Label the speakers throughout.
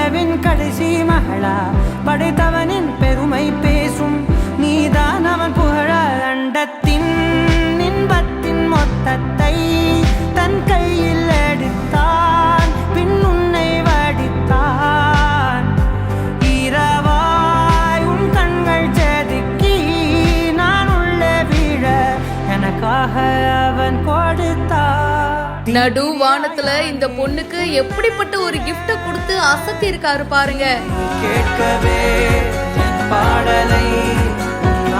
Speaker 1: நிலவின் கடைசி மகளா படைத்தவனின் பெருமை பேசும் நீதான் அவன் புகழ அண்டத்தின் இன்பத்தின் மொத்தத்தை தன் கையில் எடுத்தான் பின் உன்னை வடித்தான் இரவாய் உன் கண்கள் செதுக்கி நான் உள்ளே விழ எனக்காக அவன் கொடுத்தான்.
Speaker 2: நடு வானத்துல இந்த பொண்ணுக்கு எப்படிப்பட்ட ஒரு கிஃப்ட கொடுத்து அசத்தி இருக்காரு பாருங்க.
Speaker 1: கேட்கவே பாடலை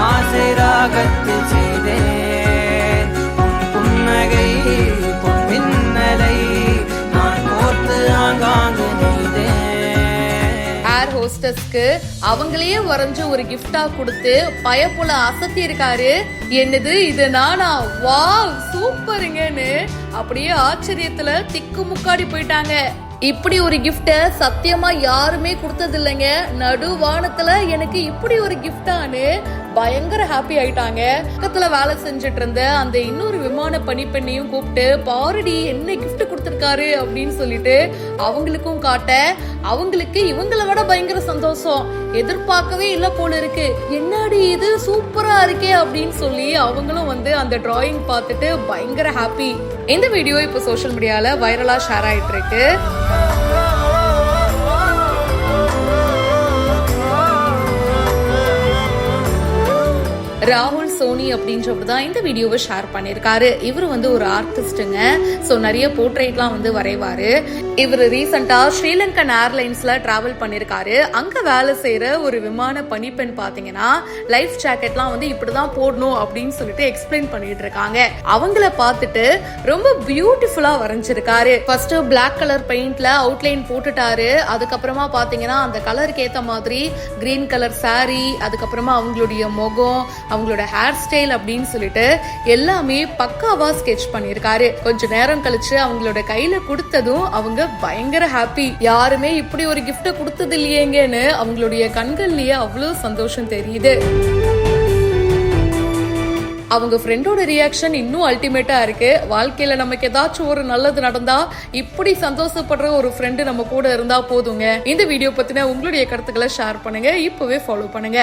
Speaker 1: ஆசை ராகத்தில் செய்தேன் புன்னகை பொன்மின்னலை நான் கோர்த்து ஆங்காங்கு நெய்தேன்.
Speaker 2: ஏர் ஹோஸ்டஸ்க்கு அவங்களையே வரைஞ்சு ஒரு கிஃப்டா கொடுத்து பயப்புல அசத்தி இருக்காரு. என்னது இது நானா, வாவ் சூப்பருங்கன்னு அப்படியே ஆச்சரியத்துல திக்கு முக்காடி போயிட்டாங்க. இப்படி ஒரு கிஃப்ட சத்தியமா யாருமே கொடுத்தது இல்லைங்க. நடு வானத்துல எனக்கு இப்படி ஒரு கிஃப்டான்னு பயங்கர ஹாப்பி ஆயிட்டாங்க. பக்கத்துல வேலை செஞ்சுட்டு இருந்த அந்த இன்னொரு விமான பணிப்பெண்ணையும் கூப்பிட்டு பாருடி என்ன கிஃப்ட் கொடுத்திருக்காரு அப்படின்னு சொல்லிட்டு அவங்களுக்கும் காட்ட அவங்களுக்கு இவங்களை விட பயங்கர சந்தோஷம். எதிர்பார்க்கவே இல்ல போல இருக்கு. என்னடி இது சூப்பரா இருக்கே அப்படின்னு சொல்லி அவங்களும் வந்து அந்த டிராயிங் பார்த்துட்டு பயங்கர ஹாப்பி. இந்த வீடியோ இப்போ சோஷியல் மீடியால வைரலா ஷேர் ஆயிட்டு இருக்கு. ராகுல் சோனி அப்படின்றவர் தான் இந்த வீடியோவை ஷேர் பண்ணியிருக்காரு. இவர் வந்து ஒரு ஆர்டிஸ்டுங்க. ஸோ நிறைய போர்ட்ரேட்லாம் வந்து வரைவாரு. இவர் ரீசெண்டா ஸ்ரீலங்கன் ஏர்லைன்ஸ்ல டிராவல் பண்ணியிருக்காரு. அங்க வேலை செய்யற ஒரு விமான பணிப்பெண் பாத்தீங்கன்னா லைஃப் ஜாக்கெட்லாம் வந்து இப்படிதான் போடணும் அப்படின்னு சொல்லிட்டு எக்ஸ்பிளைன் பண்ணிட்டு இருக்காங்க. அவங்கள பார்த்துட்டு ரொம்ப பியூட்டிஃபுல்லா வரைஞ்சிருக்காரு. ஃபர்ஸ்ட் பிளாக் கலர் பெயிண்ட்ல அவுட்லைன் போட்டுட்டாரு. அதுக்கப்புறமா பாத்தீங்கன்னா அந்த கலருக்கு ஏத்த மாதிரி கிரீன் கலர் சாரி, அதுக்கப்புறமா அவங்களுடைய முகம், அவங்களோட ஹேர் ஸ்டைல் அப்படின்னு சொல்லிட்டு எல்லாமே பக்காவா ஸ்கெட்ச் பண்ணிருக்காரு. கொஞ்ச நேரம் கழிச்சு அவங்களோட கையில கொடுத்ததும் அவங்க பயங்கர ஹாப்பி. யாருமே இப்படி ஒரு கிஃப்ட் கொடுத்தது இல்லையேங்கன்னு அவங்களுடைய கண்கள்லயே அவ்வளவு சந்தோஷம் தெரியுது. அவங்க ஃப்ரெண்டோட ரியாக்ஷன் இன்னும் அல்டிமேட்டா இருக்கு. வாழ்க்கையில நமக்கு ஏதாச்சும் ஒரு நல்லது நடந்தா இப்படி சந்தோஷப்படுற ஒரு ஃப்ரெண்டு நம்ம கூட இருந்தா போதுங்க. இந்த வீடியோ பத்தின உங்களுடைய கருத்துக்களை ஷேர் பண்ணுங்க. இப்பவே ஃபாலோ பண்ணுங்க.